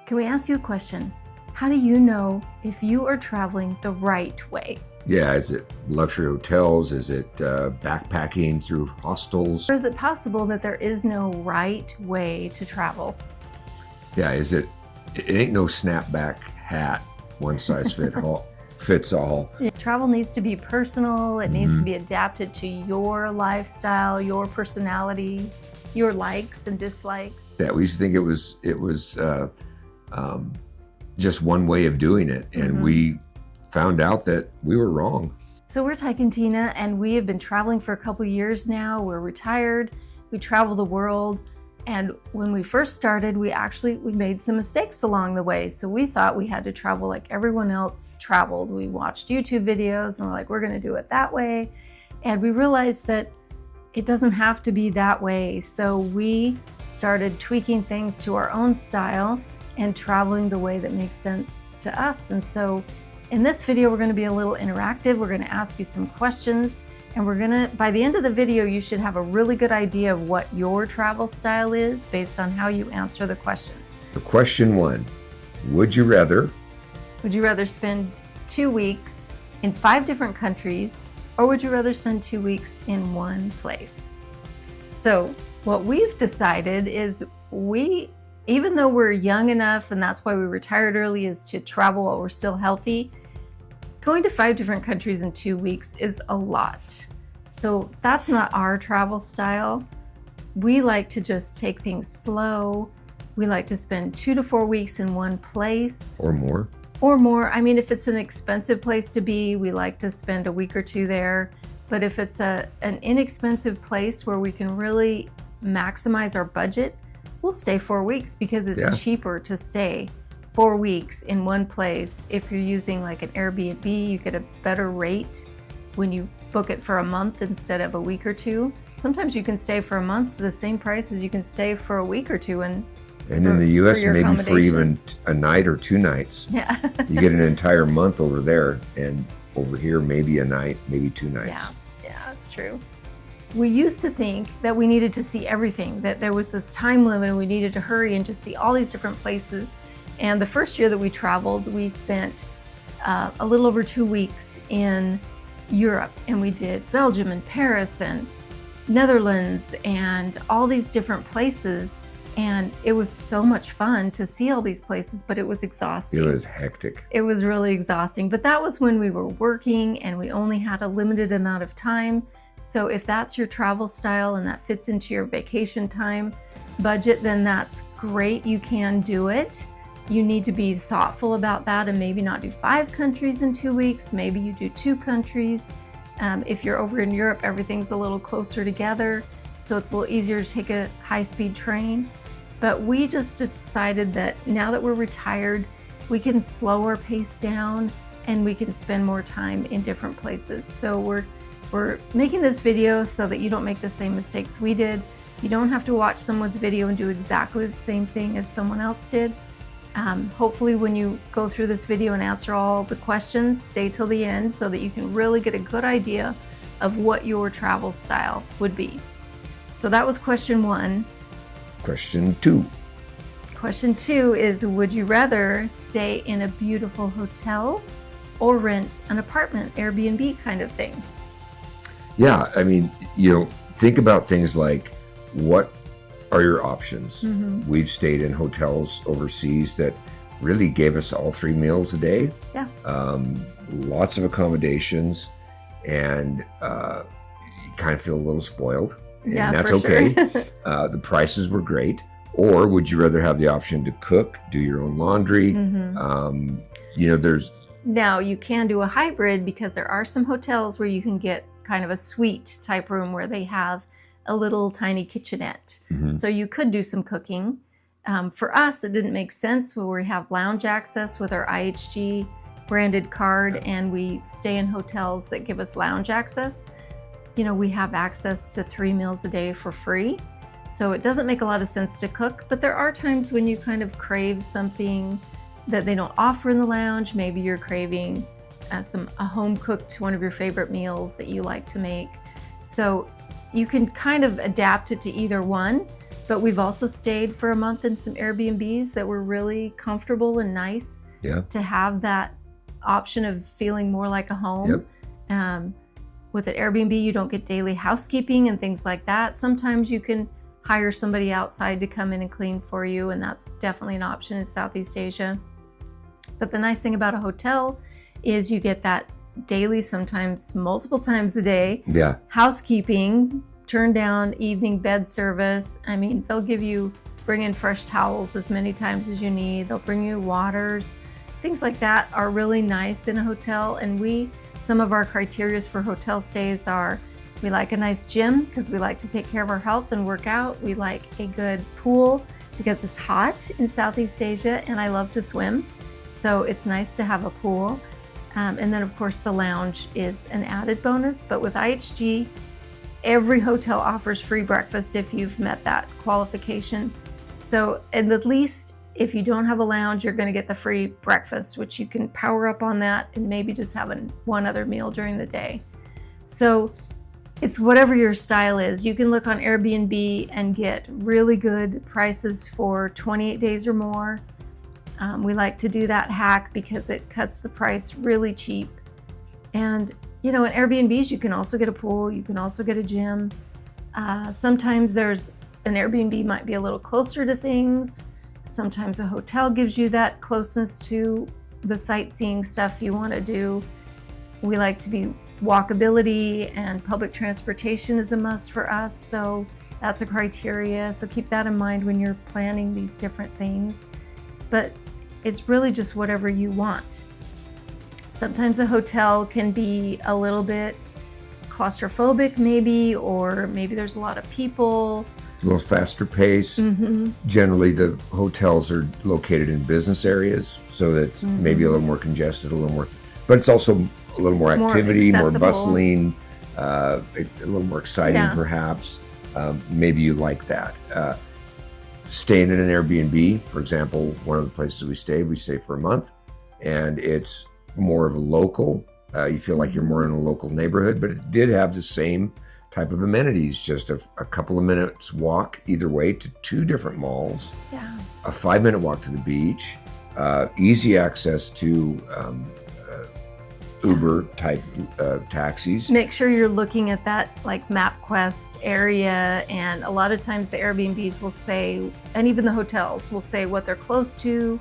Can we ask you a question? How do you know if you are traveling the right way? Yeah, is it luxury hotels? Is it backpacking through hostels? Or is it possible that there is no right way to travel? Yeah, it ain't no snapback hat, one size fits all. Travel needs to be personal. It needs to be adapted to your lifestyle, your personality, your likes and dislikes. Yeah, we used to think it was just one way of doing it, and we found out that we were wrong. So we're Tyke and Tina, and we have been traveling for a couple years now. We're retired. We travel the world. And when we first started, we made some mistakes along the way. So we thought we had to travel like everyone else traveled. We watched YouTube videos and we're like, we're going to do it that way. And we realized that it doesn't have to be that way. So we started tweaking things to our own style and traveling the way that makes sense to us. And so in this video, we're going to be a little interactive. We're going to ask you some questions, and by the end of the video, you should have a really good idea of what your travel style is based on how you answer the questions. Question 1, would you rather spend 2 weeks in 5 different countries, or would you rather spend 2 weeks in one place? So what we've decided is even though we're young enough, and that's why we retired early, is to travel while we're still healthy, going to 5 different countries in 2 weeks is a lot. So that's not our travel style. We like to just take things slow. We like to spend 2 to 4 weeks in one place. or more? I mean, if it's an expensive place to be, we like to spend a week or 2 there. But if it's an inexpensive place where we can really maximize our budget, we'll stay 4 weeks because it's cheaper to stay 4 weeks in one place. If you're using like an Airbnb, you get a better rate when you book it for a month instead of a week or 2. Sometimes you can stay for a month the same price as you can stay for a week or 2. And in the US, maybe for even a night or 2 nights. Yeah. You get an entire month over there, and over here, maybe a night, maybe 2 nights. Yeah, that's true. We used to think that we needed to see everything, that there was this time limit and we needed to hurry and just see all these different places. And the first year that we traveled, we spent a little over 2 weeks in Europe, and we did Belgium and Paris and Netherlands and all these different places. And it was so much fun to see all these places, but it was exhausting. It was hectic. It was really exhausting, but that was when we were working and we only had a limited amount of time. So if that's your travel style and that fits into your vacation time budget, then that's great. You can do it. You need to be thoughtful about that and maybe not do 5 countries in 2 weeks. Maybe you do 2 countries. If you're over in Europe, everything's a little closer together, so it's a little easier to take a high-speed train. But we just decided that now that we're retired, we can slow our pace down and we can spend more time in different places. So we're making this video so that you don't make the same mistakes we did. You don't have to watch someone's video and do exactly the same thing as someone else did. Hopefully when you go through this video and answer all the questions, stay till the end so that you can really get a good idea of what your travel style would be. So that was question 1. Question 2. Question 2 is, would you rather stay in a beautiful hotel or rent an apartment, Airbnb kind of thing? Yeah, I mean, think about things like, what are your options? We've stayed in hotels overseas that really gave us all 3 meals a day. Yeah. Lots of accommodations, and you kind of feel a little spoiled. And that's okay. Sure. The prices were great. Or would you rather have the option to cook, do your own laundry? Now you can do a hybrid, because there are some hotels where you can get kind of a suite type room where they have a little tiny kitchenette. So you could do some cooking. For us, it didn't make sense where we have lounge access with our IHG branded card, and we stay in hotels that give us lounge access. We have access to 3 meals a day for free. So it doesn't make a lot of sense to cook, but there are times when you kind of crave something that they don't offer in the lounge. Maybe you're craving a home cooked, one of your favorite meals that you like to make. So you can kind of adapt it to either one. But we've also stayed for a month in some Airbnbs that were really comfortable and nice to have that option of feeling more like a home. With an Airbnb, you don't get daily housekeeping and things like that. Sometimes you can hire somebody outside to come in and clean for you, and that's definitely an option in Southeast Asia. But the nice thing about a hotel is you get that daily, sometimes multiple times a day, housekeeping, turn down evening bed service. I mean, they'll bring in fresh towels as many times as you need. They'll bring you waters. Things like that are really nice in a hotel. And some of our criteria for hotel stays are, we like a nice gym because we like to take care of our health and work out. We like a good pool because it's hot in Southeast Asia and I love to swim. So it's nice to have a pool. And then of course the lounge is an added bonus. But with IHG, every hotel offers free breakfast if you've met that qualification. So at least if you don't have a lounge, you're going to get the free breakfast, which you can power up on that and maybe just have one other meal during the day. So it's whatever your style is. You can look on Airbnb and get really good prices for 28 days or more. We like to do that hack because it cuts the price really cheap. And in Airbnbs, you can also get a pool. You can also get a gym. Sometimes an Airbnb might be a little closer to things. Sometimes a hotel gives you that closeness to the sightseeing stuff you want to do. We like to be walkability, and public transportation is a must for us. So that's a criteria. So keep that in mind when you're planning these different things. But it's really just whatever you want. Sometimes a hotel can be a little bit claustrophobic maybe, or maybe there's a lot of people. A little faster pace. Generally, the hotels are located in business areas, so that's maybe a little more congested, a little more, but it's also a little more activity, more bustling, a little more exciting perhaps. Maybe you like that. Staying in an Airbnb, for example, one of the places we stayed for a month, and it's more of a local. You feel like you're more in a local neighborhood, but it did have the same type of amenities, just a couple of minutes walk either way to 2 different malls, a 5-minute walk to the beach, easy access to Uber type taxis. Make sure you're looking at that like MapQuest area, and a lot of times the Airbnbs will say, and even the hotels will say what they're close to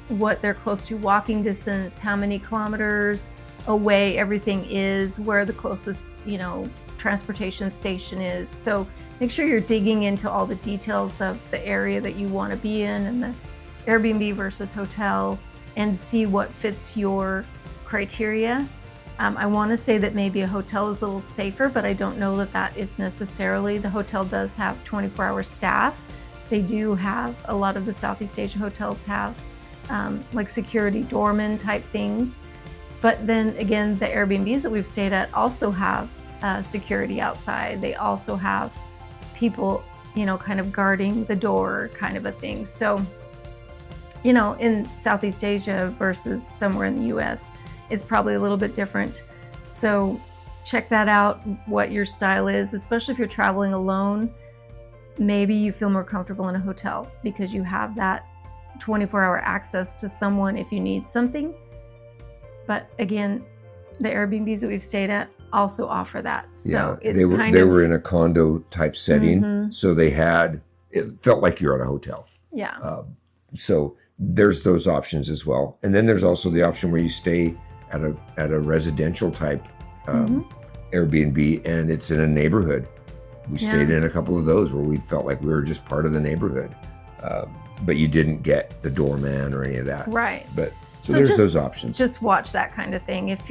walking distance, how many kilometers away everything is, where the closest transportation station is. So make sure you're digging into all the details of the area that you want to be in and the Airbnb versus hotel, and see what fits your criteria. I want to say that maybe a hotel is a little safer, but I don't know that is necessarily. The hotel does have 24-hour staff. They do have, a lot of the Southeast Asia hotels have like security doorman type things. But then again, the Airbnbs that we've stayed at also have security outside. They also have people, kind of guarding the door kind of a thing. So, in Southeast Asia versus somewhere in the US, it's probably a little bit different. So check that out, what your style is, especially if you're traveling alone. Maybe you feel more comfortable in a hotel because you have that 24-hour access to someone if you need something. But again, the Airbnbs that we've stayed at also offer that. So it's they were in a condo type setting, so it felt like you're at a hotel. So there's those options as well. And then there's also the option where you stay at a residential type Airbnb, and it's in a neighborhood. We stayed in a couple of those where we felt like we were just part of the neighborhood, but you didn't get the doorman or any of that. Right. But so there's those options. Just watch that kind of thing. If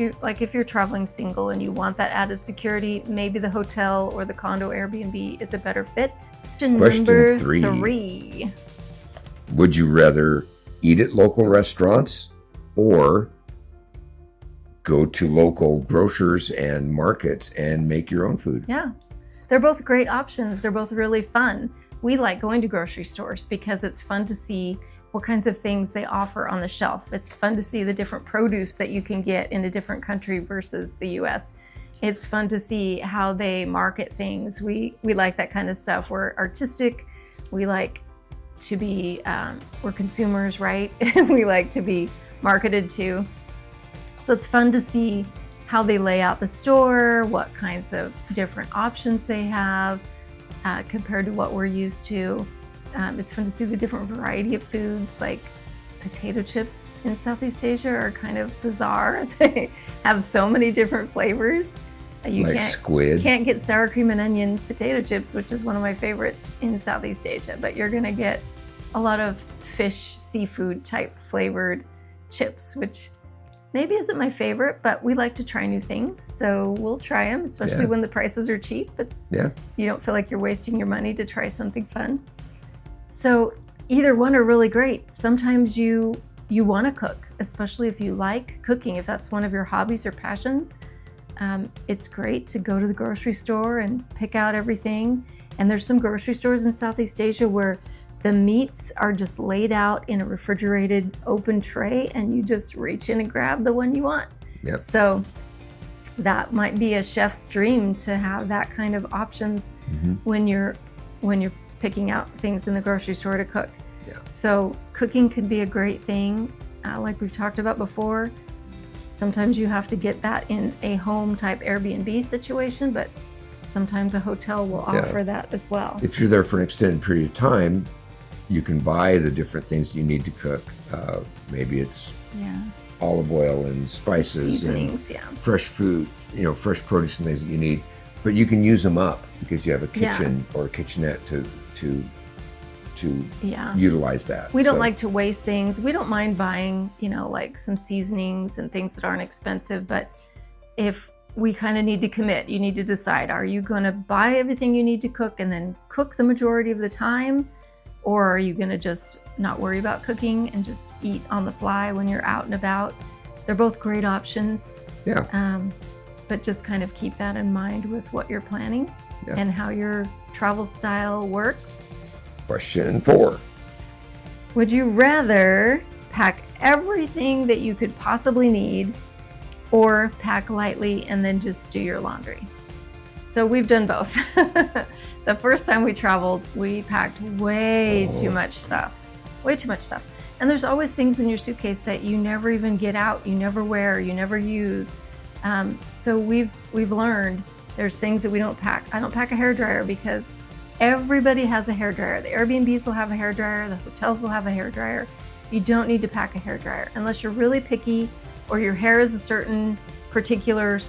you're traveling single and you want that added security, maybe the hotel or the condo Airbnb is a better fit. Question number 3. Would you rather eat at local restaurants or go to local grocers and markets and make your own food? Yeah, they're both great options. They're both really fun. We like going to grocery stores because it's fun to see what kinds of things they offer on the shelf. It's fun to see the different produce that you can get in a different country versus the US. It's fun to see how they market things. We like that kind of stuff. We're artistic. We like to be, we're consumers, right? We like to be marketed to. So it's fun to see how they lay out the store, what kinds of different options they have compared to what we're used to. It's fun to see the different variety of foods, like potato chips in Southeast Asia are kind of bizarre. They have so many different flavors. You like squid. Can't get sour cream and onion potato chips, which is one of my favorites in Southeast Asia, but you're gonna get a lot of fish, seafood type flavored chips, which maybe isn't my favorite, but we like to try new things. So we'll try them, especially when the prices are cheap. You don't feel like you're wasting your money to try something fun. So either one are really great. Sometimes you want to cook, especially if you like cooking, if that's one of your hobbies or passions. It's great to go to the grocery store and pick out everything. And there's some grocery stores in Southeast Asia where the meats are just laid out in a refrigerated open tray and you just reach in and grab the one you want. Yep. So that might be a chef's dream to have that kind of options when you're picking out things in the grocery store to cook. Yeah. So cooking could be a great thing. Like we've talked about before, sometimes you have to get that in a home type Airbnb situation, but sometimes a hotel will offer that as well. If you're there for an extended period of time, you can buy the different things you need to cook. Maybe it's olive oil and spices, seasonings, and fresh food, fresh produce and things that you need. But you can use them up because you have a kitchen or a kitchenette to utilize that. We don't like to waste things. We don't mind buying, like some seasonings and things that aren't expensive. But if we kind of need to commit, you need to decide, are you going to buy everything you need to cook and then cook the majority of the time? Or are you going to just not worry about cooking and just eat on the fly when you're out and about? They're both great options. Yeah. But just kind of keep that in mind with what you're planning and how your travel style works. Question 4. Would you rather pack everything that you could possibly need or pack lightly and then just do your laundry? So we've done both. The first time we traveled, we packed way too much stuff. And there's always things in your suitcase that you never even get out, you never wear, you never use. So we've learned there's things that we don't pack. I don't pack a hairdryer because everybody has a hairdryer. The Airbnbs will have a hairdryer, the hotels will have a hairdryer. You don't need to pack a hairdryer unless you're really picky or your hair is a certain particular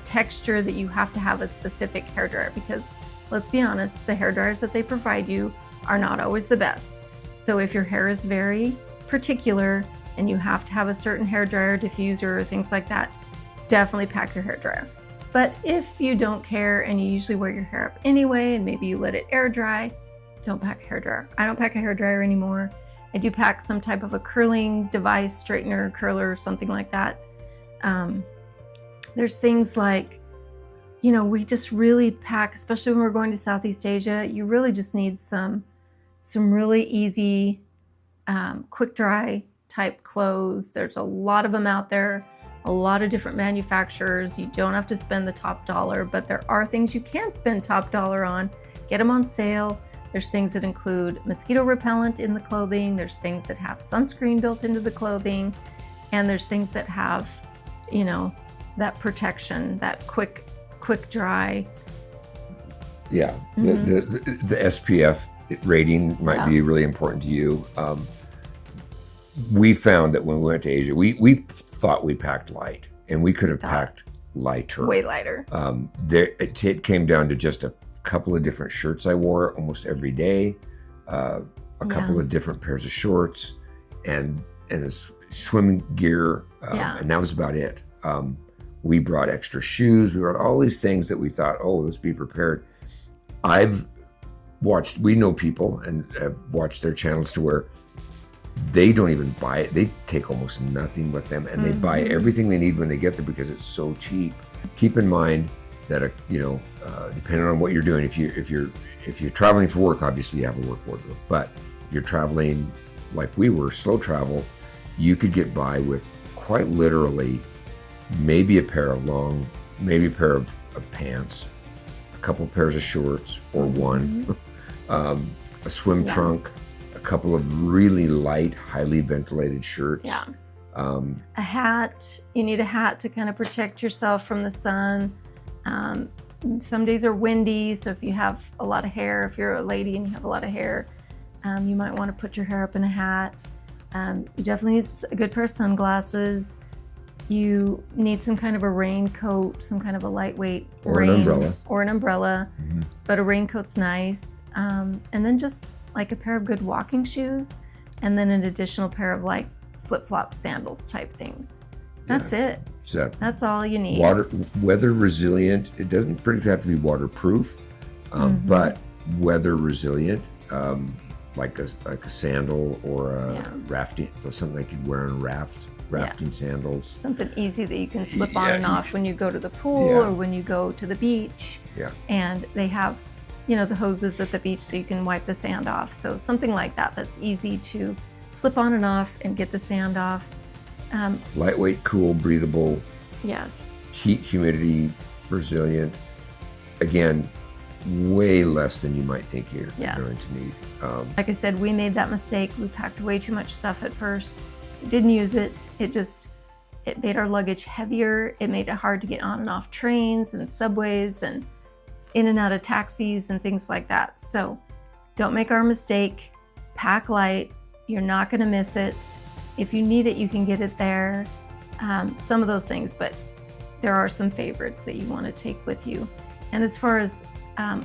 texture that you have to have a specific hairdryer, because let's be honest, the hairdryers that they provide you are not always the best. So if your hair is very particular and you have to have a certain hairdryer, diffuser, or things like that, definitely pack your hairdryer. But if you don't care and you usually wear your hair up anyway and maybe you let it air dry, don't pack a hairdryer. I don't pack a hairdryer anymore. I do pack some type of a curling device, straightener, curler, something like that. There's things like, we just really pack, especially when we're going to Southeast Asia, you really just need some really easy, quick dry type clothes. There's a lot of them out there, a lot of different manufacturers. You don't have to spend the top dollar, but there are things you can spend top dollar on. Get them on sale. There's things that include mosquito repellent in the clothing. There's things that have sunscreen built into the clothing. And there's things that have, that protection, that quick dry. Yeah, the SPF rating might be really important to you. We found that when we went to Asia, we thought we packed light, and we could have packed lighter. Way lighter. It came down to just a couple of different shirts I wore almost every day, a couple of different pairs of shorts, and a swimming gear, and that was about it. We brought extra shoes. We brought all these things that we thought, let's be prepared. We know people and have watched their channels to where they don't even buy it. They take almost nothing with them, and they buy everything they need when they get there because it's so cheap. Keep in mind that depending on what you're doing, if you're traveling for work, obviously you have a work wardrobe. But if you're traveling like we were, slow travel, you could get by with quite literally maybe a pair of pants, a couple of pairs of shorts, or one. a swim trunk, a couple of really light, highly ventilated shirts. Yeah. A hat. You need a hat to kind of protect yourself from the sun. Some days are windy, so if you have a lot of hair, if you're a lady and you have a lot of hair, you might want to put your hair up in a hat. You definitely need a good pair of sunglasses. You need some kind of a raincoat, some kind of a lightweight or an umbrella. Or an umbrella, but a raincoat's nice. And then just like a pair of good walking shoes, and then an additional pair of like flip-flop sandals type things. That's it. So that's all you need. Weather resilient. It doesn't particularly have to be waterproof, but weather resilient, like a sandal or a rafting, so something like you'd wear on a rafting sandals. Something easy that you can slip on and off when you go to the pool or when you go to the beach. Yeah. And they have, the hoses at the beach so you can wipe the sand off. So something like that that's easy to slip on and off and get the sand off. Lightweight, cool, breathable. Yes. Heat, humidity, resilient. Again, way less than you might think you're going to need. Like I said, we made that mistake. We packed way too much stuff at first. Didn't use it. It made our luggage heavier. It made it hard to get on and off trains and subways and in and out of taxis and things like that. So don't make our mistake. Pack light. You're not going to miss it. If you need it, you can get it there. Some of those things, but there are some favorites that you want to take with you. And as far as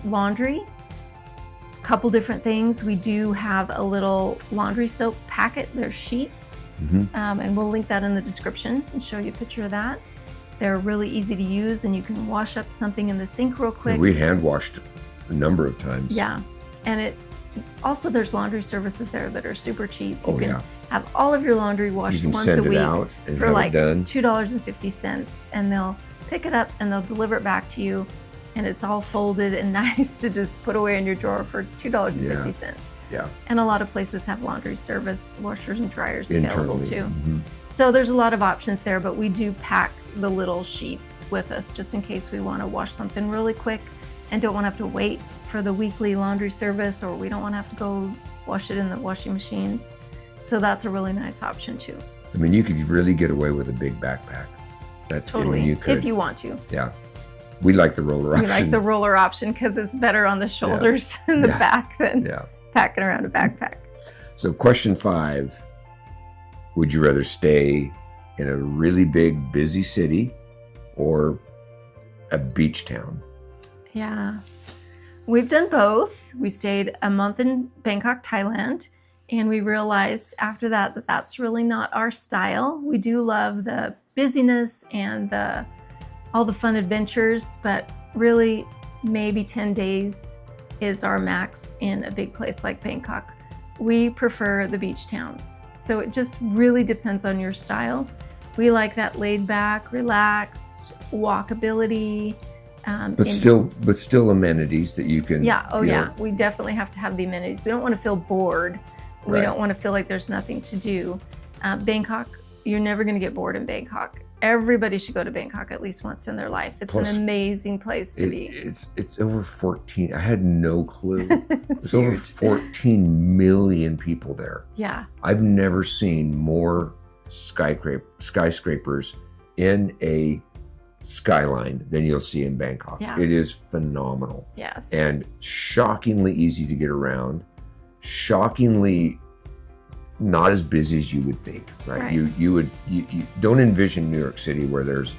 laundry, a couple different things. We do have a little laundry soap packet. They're sheets, and we'll link that in the description and show you a picture of that. They're really easy to use, and you can wash up something in the sink real quick. We hand washed a number of times. Yeah, and also there's laundry services there that are super cheap. You can have all of your laundry washed once a week for like $2.50, and they'll pick it up and they'll deliver it back to you, and it's all folded and nice to just put away in your drawer for $2.50. Yeah. And a lot of places have laundry service, washers and dryers available too. Mm-hmm. So there's a lot of options there, but we do pack the little sheets with us just in case we want to wash something really quick and don't want to have to wait for the weekly laundry service, or we don't want to have to go wash it in the washing machines. So that's a really nice option too. I mean, you could really get away with a big backpack. That's totally, you could. If you want to. Yeah. We like the roller option. We like the roller option because it's better on the shoulders and the back than packing around a backpack. So question 5, would you rather stay in a really big, busy city or a beach town? Yeah. We've done both. We stayed a month in Bangkok, Thailand, and we realized after that that's really not our style. We do love the busyness and all the fun adventures, but really maybe 10 days is our max in a big place like Bangkok. We prefer the beach towns. So it just really depends on your style. We like that laid back, relaxed, walkability. But still amenities that you can. Yeah. We definitely have to have the amenities. We don't want to feel bored. We don't want to feel like there's nothing to do. Bangkok, you're never going to get bored in Bangkok. Everybody should go to Bangkok at least once in their life. It's an amazing place to be. It's over 14. I had no clue. It's over 14 million people there. Yeah. I've never seen more skyscrapers in a skyline than you'll see in Bangkok. Yeah. It is phenomenal. Yes. And shockingly easy to get around. Shockingly not as busy as you would think, right? You don't envision New York City where there's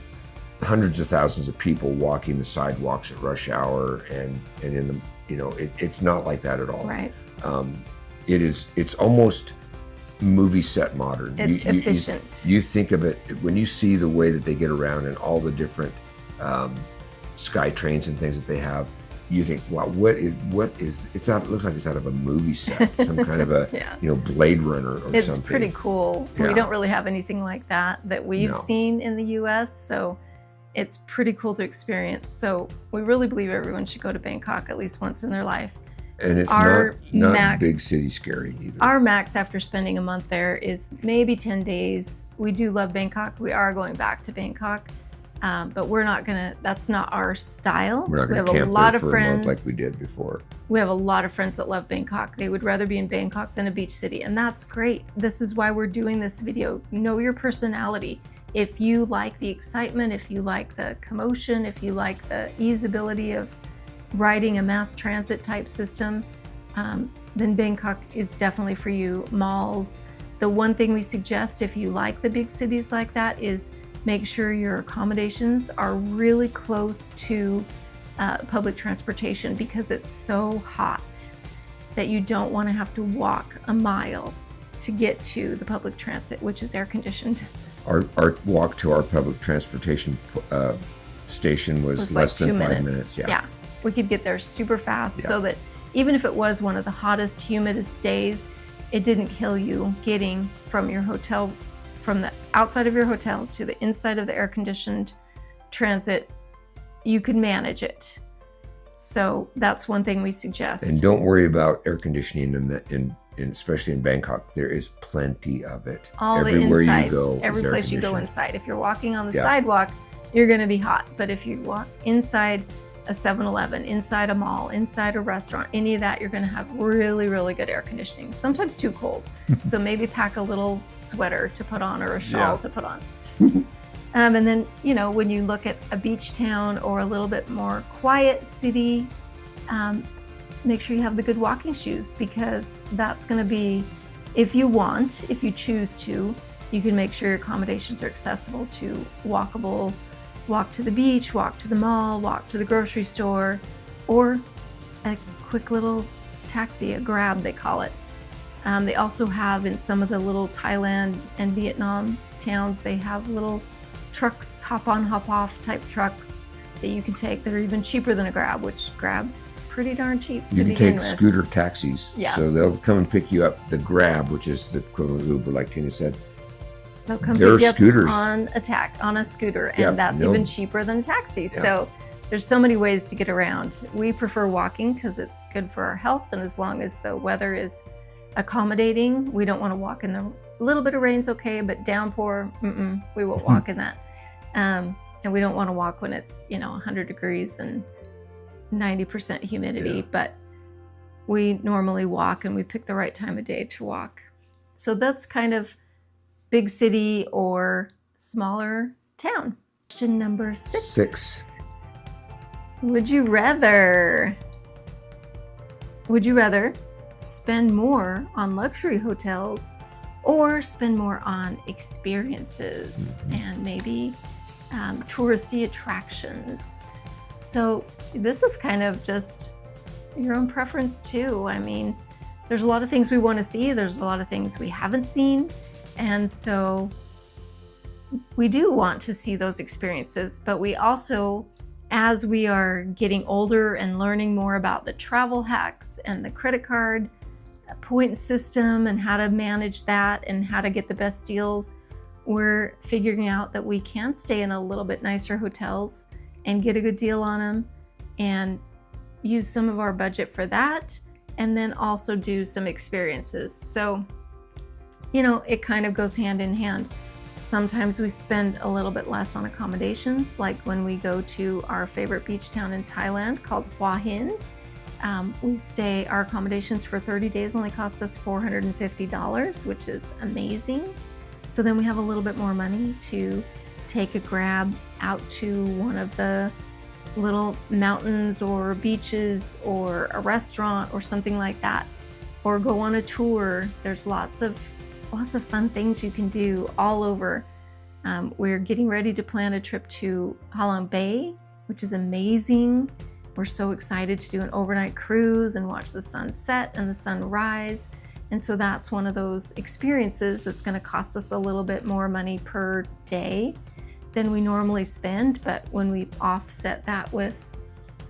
hundreds of thousands of people walking the sidewalks at rush hour and in the, it's not like that at all. Right. It's almost movie set modern. It's efficient. You think of it, when you see the way that they get around and all the different sky trains and things that they have, you think, wow, what is it looks like it's out of a movie set, some kind of a Blade Runner or something. It's pretty cool. We don't really have anything like that we've seen in the US, so it's pretty cool to experience. So we really believe everyone should go to Bangkok at least once in their life. And it's not big city scary either. Our max after spending a month there is maybe 10 days. We do love Bangkok. We are going back to Bangkok. But that's not our style. We're not going to camp there for a month like we did before. We have a lot of friends that love Bangkok. They would rather be in Bangkok than a beach city, and that's great. This is why we're doing this video. Know your personality. If you like the excitement, if you like the commotion, if you like the easeability of riding a mass transit type system, then Bangkok is definitely for you. Malls. The one thing we suggest if you like the big cities like that is make sure your accommodations are really close to public transportation, because it's so hot that you don't want to have to walk a mile to get to the public transit, which is air conditioned. Our walk to our public transportation station was less than 5 minutes. Yeah, we could get there super fast, so that even if it was one of the hottest, humidest days, it didn't kill you getting from your hotel, from the outside of your hotel to the inside of the air-conditioned transit. You could manage it. So that's one thing we suggest. And don't worry about air conditioning especially in Bangkok. There is plenty of it. Everywhere you go, every place you go inside. If you're walking on the sidewalk, you're going to be hot. But if you walk inside a 7-Eleven, inside a mall, inside a restaurant, any of that, you're going to have really, really good air conditioning. Sometimes too cold. So maybe pack a little sweater to put on, or a shawl to put on. And then, when you look at a beach town or a little bit more quiet city, make sure you have the good walking shoes, because that's going to be, if you choose to, you can make sure your accommodations are accessible to walkable. Walk to the beach, walk to the mall, walk to the grocery store, or a quick little taxi, a Grab they call it. They also have, in some of the little Thailand and Vietnam towns, they have little trucks, hop on, hop off type trucks that you can take that are even cheaper than a Grab, which Grab's pretty darn cheap to begin with. You can take scooter taxis. So they'll come and pick you up. The Grab, which is the equivalent of Uber, like Tina said, they'll come pick you up on a scooter, and that's even cheaper than taxis. So there's so many ways to get around. We prefer walking because it's good for our health, and as long as the weather is accommodating, we don't want to walk in the little bit of rain's okay, but downpour, we won't walk in that. And we don't want to walk when it's 100 degrees and 90% humidity, but we normally walk, and we pick the right time of day to walk. So that's kind of big city or smaller town. Question number 6. Would you rather spend more on luxury hotels or spend more on experiences and maybe touristy attractions? So this is kind of just your own preference too. I mean, there's a lot of things we want to see. There's a lot of things we haven't seen. And so we do want to see those experiences, but we also, as we are getting older and learning more about the travel hacks and the credit card point system and how to manage that and how to get the best deals, we're figuring out that we can stay in a little bit nicer hotels and get a good deal on them and use some of our budget for that, and then also do some experiences. So it kind of goes hand in hand. Sometimes we spend a little bit less on accommodations, like when we go to our favorite beach town in Thailand called Hua Hin. Our accommodations for 30 days only cost us $450, which is amazing. So then we have a little bit more money to take a Grab out to one of the little mountains or beaches or a restaurant or something like that, or go on a tour. There's lots of fun things you can do all over. We're getting ready to plan a trip to Halong Bay, which is amazing. We're so excited to do an overnight cruise and watch the sunset and the sunrise. And so that's one of those experiences that's going to cost us a little bit more money per day than we normally spend. But when we offset that with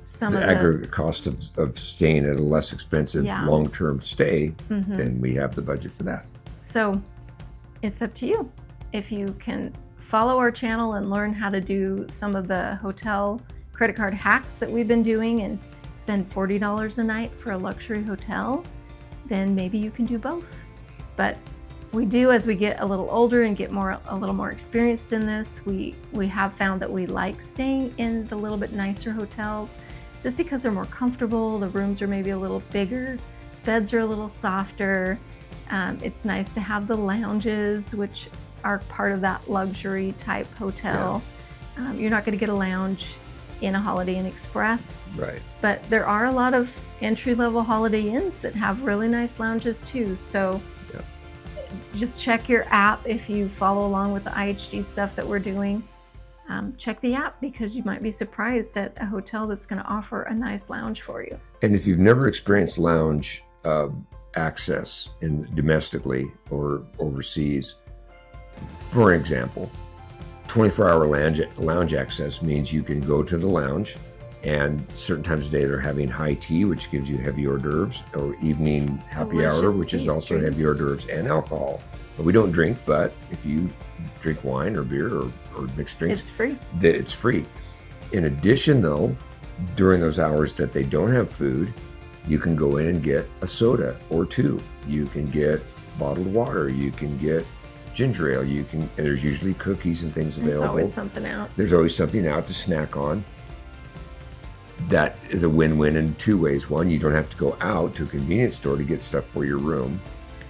some of the aggregate cost of staying at a less expensive long-term stay, then we have the budget for that. So it's up to you. If you can follow our channel and learn how to do some of the hotel credit card hacks that we've been doing and spend $40 a night for a luxury hotel, then maybe you can do both. But We do, as we get a little older and get a little more experienced in this, we have found that we like staying in the little bit nicer hotels just because they're more comfortable. The rooms are maybe a little bigger, beds are a little softer. It's nice to have the lounges, which are part of that luxury type hotel. Yeah. You're not going to get a lounge in a Holiday Inn Express, right? But there are a lot of entry-level Holiday Inns that have really nice lounges too. So yeah, just check your app if you follow along with the IHG stuff that we're doing. Check the app, because you might be surprised at a hotel that's going to offer a nice lounge for you. And if you've never experienced lounge access domestically or overseas, for example, 24-hour lounge access means you can go to the lounge, and certain times of day they're having high tea, which gives you heavy hors d'oeuvres, or evening happy hour, which is also heavy hors d'oeuvres and alcohol. But we don't drink, but if you drink wine or beer or mixed drinks, it's free. It's free. In addition, though, during those hours that they don't have food, you can go in and get a soda or two. You can get bottled water. You can get ginger ale. And there's usually cookies and things available. There's always something out. There's always something out to snack on. That is a win-win in two ways. One, you don't have to go out to a convenience store to get stuff for your room.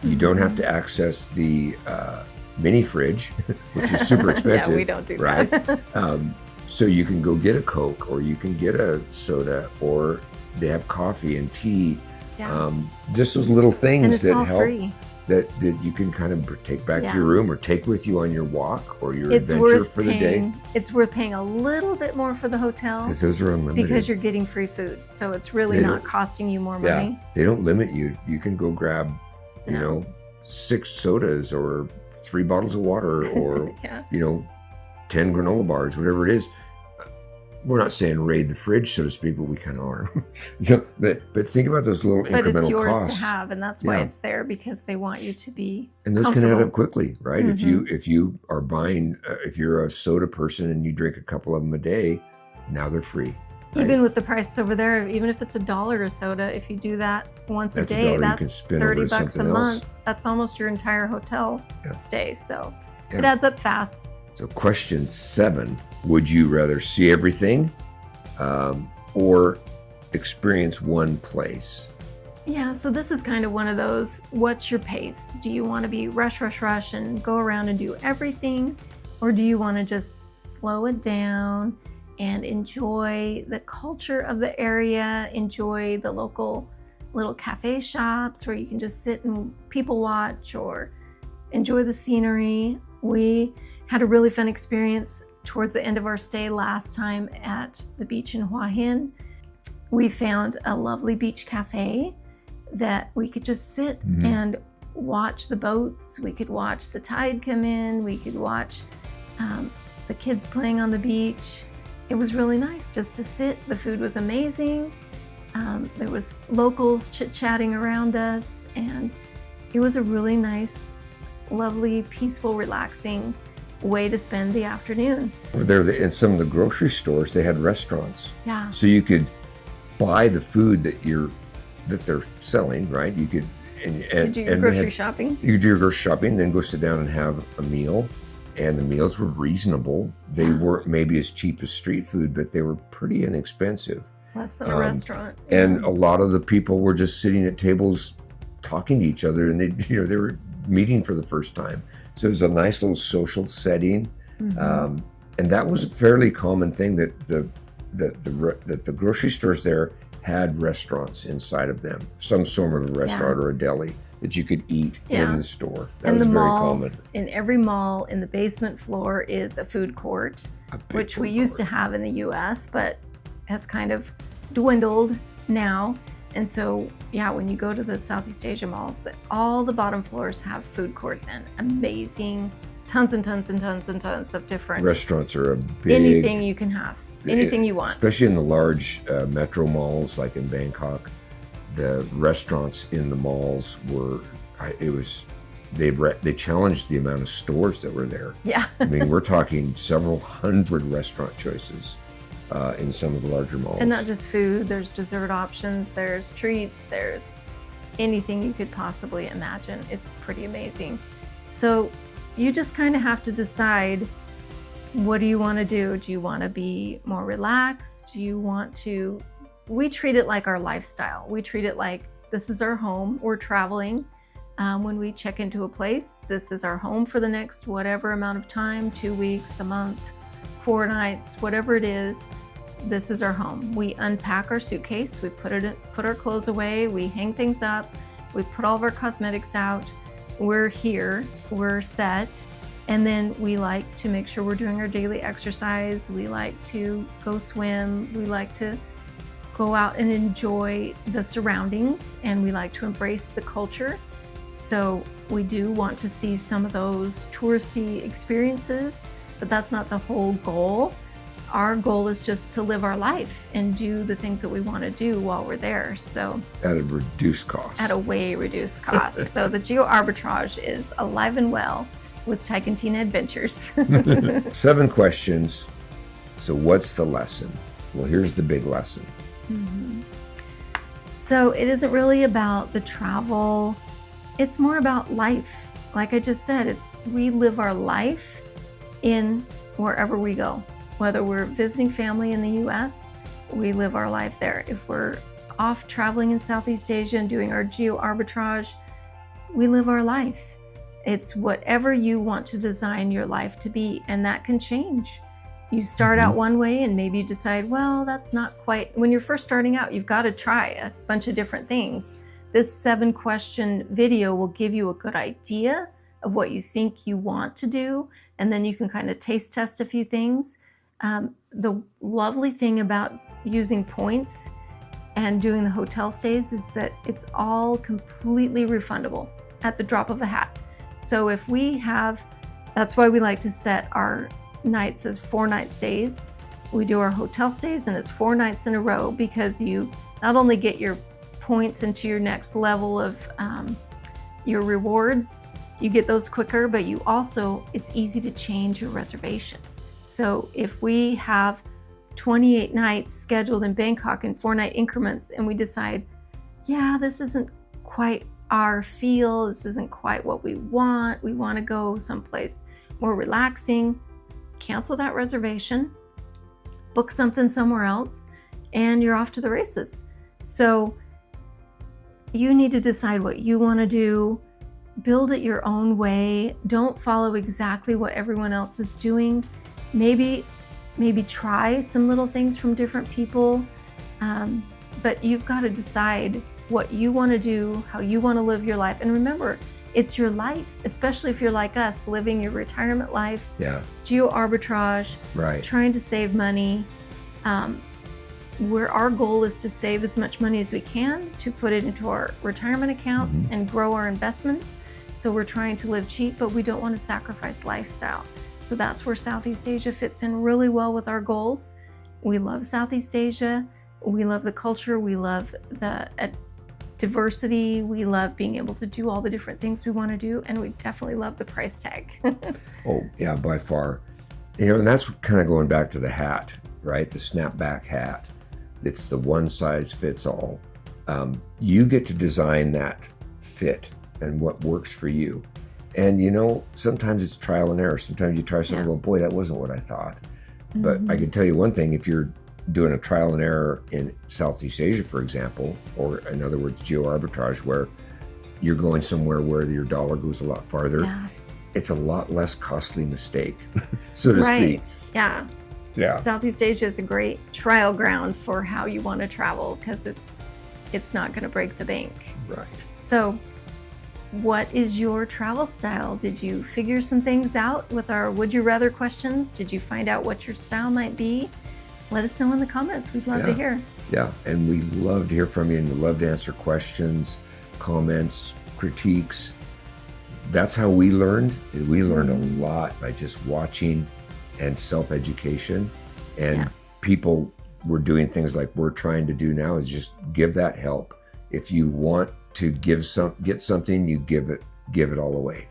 You don't have to access the mini fridge, which is super expensive. Yeah, we don't do right? that. So you can go get a Coke, or you can get a soda, or they have coffee and tea. Yeah. Just those little things that help. Free. That you can kind of take back to your room, or take with you on your walk or your adventure for the day. It's worth paying a little bit more for the hotel, because those are unlimited. Because you're getting free food, so it's really not costing you more money. Yeah, they don't limit you. You can go grab, 6 sodas or 3 bottles of water, or 10 granola bars, whatever it is. We're not saying raid the fridge, so to speak, but we kind of are. But think about those little incremental costs. But it's yours to have, and that's why it's there, because they want you to be And those can add up quickly, right? Mm-hmm. If you are buying, if you're a soda person and you drink a couple of them a day, now they're free. Right? Even with the prices over there, even if it's $1 a soda, if you do that once a day, that's $30 a month. That's almost your entire hotel stay. So it adds up fast. So question 7, would you rather see everything or experience one place? Yeah, so this is kind of one of those, what's your pace? Do you want to be rush and go around and do everything? Or do you want to just slow it down and enjoy the culture of the area, enjoy the local little cafe shops where you can just sit and people watch or enjoy the scenery? We had a really fun experience towards the end of our stay last time at the beach in Hua Hin. We found a lovely beach cafe that we could just sit and watch the boats. We could watch the tide come in. We could watch the kids playing on the beach. It was really nice just to sit. The food was amazing. There was locals chit-chatting around us, and it was a really nice, lovely, peaceful, relaxing way to spend the afternoon. Over there in some of the grocery stores, they had restaurants. Yeah. So you could buy the food that they're selling, right? You could do your grocery shopping. You could do your grocery shopping, then go sit down and have a meal. And the meals were reasonable. They weren't maybe as cheap as street food, but they were pretty inexpensive. Less than a restaurant. And a lot of the people were just sitting at tables talking to each other, and they were meeting for the first time. So it was a nice little social setting. And that was a fairly common thing, that the grocery stores there had restaurants inside of them, some sort of a restaurant or a deli that you could eat in the store. That was very common. In every mall, in the basement floor is a food court, which we used to have in the US, but has kind of dwindled now. And so, when you go to the Southeast Asia malls, all the bottom floors have food courts and amazing, tons and tons and tons and tons of different restaurants. Are a big, anything you can have, anything you want. Especially in the large metro malls, like in Bangkok, the restaurants in the malls they challenged the amount of stores that were there. Yeah. I mean, we're talking several hundred restaurant choices in some of the larger malls. And not just food, there's dessert options, there's treats, there's anything you could possibly imagine. It's pretty amazing. So you just kind of have to decide, what do you want to do? Do you want to be more relaxed? Do you want to, we treat it like our lifestyle. We treat it like this is our home. We're traveling. When we check into a place, this is our home for the next whatever amount of time, 2 weeks, a month, 4 nights, whatever it is. This is our home. We unpack our suitcase, we put our clothes away, we hang things up, we put all of our cosmetics out. We're here, we're set, and then we like to make sure we're doing our daily exercise. We like to go swim. We like to go out and enjoy the surroundings, and we like to embrace the culture. So we do want to see some of those touristy experiences, but that's not the whole goal. Our goal is just to live our life and do the things that we want to do while we're there. So at a reduced cost. At a way reduced cost. So the geo arbitrage is alive and well with Taikantina Adventures. 7 questions. So what's the lesson? Well, here's the big lesson. Mm-hmm. So it isn't really about the travel. It's more about life. Like I just said, we live our life in wherever we go. Whether we're visiting family in the US, we live our life there. If we're off traveling in Southeast Asia and doing our geo arbitrage, we live our life. It's whatever you want to design your life to be, and that can change. You start out one way and maybe you decide, well, that's not quite, when you're first starting out, you've got to try a bunch of different things. This 7-question video will give you a good idea of what you think you want to do, and then you can kind of taste test a few things. The lovely thing about using points and doing the hotel stays is that it's all completely refundable at the drop of a hat. So if we have, that's why we like to set our nights as 4-night stays. We do our hotel stays and it's 4 nights in a row, because you not only get your points into your next level of your rewards, you get those quicker, but you also, it's easy to change your reservation. So if we have 28 nights scheduled in Bangkok in 4-night increments, and we decide, yeah, this isn't quite our feel, this isn't quite what we want to go someplace more relaxing, cancel that reservation, book something somewhere else, and you're off to the races. So you need to decide what you want to do, build it your own way. Don't follow exactly what everyone else is doing. Maybe try some little things from different people, but you've got to decide what you want to do, how you want to live your life. And remember, it's your life, especially if you're like us, living your retirement life, geo arbitrage, trying to save money. Where our goal is to save as much money as we can to put it into our retirement accounts and grow our investments. So we're trying to live cheap, but we don't want to sacrifice lifestyle. So that's where Southeast Asia fits in really well with our goals. We love Southeast Asia. We love the culture. We love the diversity. We love being able to do all the different things we want to do. And we definitely love the price tag. Oh, yeah, by far. And that's kind of going back to the hat, right? The snapback hat. It's the one size fits all. You get to design that fit and what works for you. And sometimes it's trial and error. Sometimes you try something and go, boy, that wasn't what I thought. But I can tell you one thing, if you're doing a trial and error in Southeast Asia, for example, or in other words, geo arbitrage, where you're going somewhere where your dollar goes a lot farther, it's a lot less costly mistake, so to speak. Yeah. Southeast Asia is a great trial ground for how you want to travel, because it's not going to break the bank. Right. So what is your travel style? Did you figure some things out with our Would You Rather questions? Did you find out what your style might be? Let us know in the comments. We'd love to hear. Yeah, and we love to hear from you, and we love to answer questions, comments, critiques. That's how we learned. We learned a lot by just watching and self-education. And people were doing things like we're trying to do now, is just give that help. If you want to get something, you give it all away.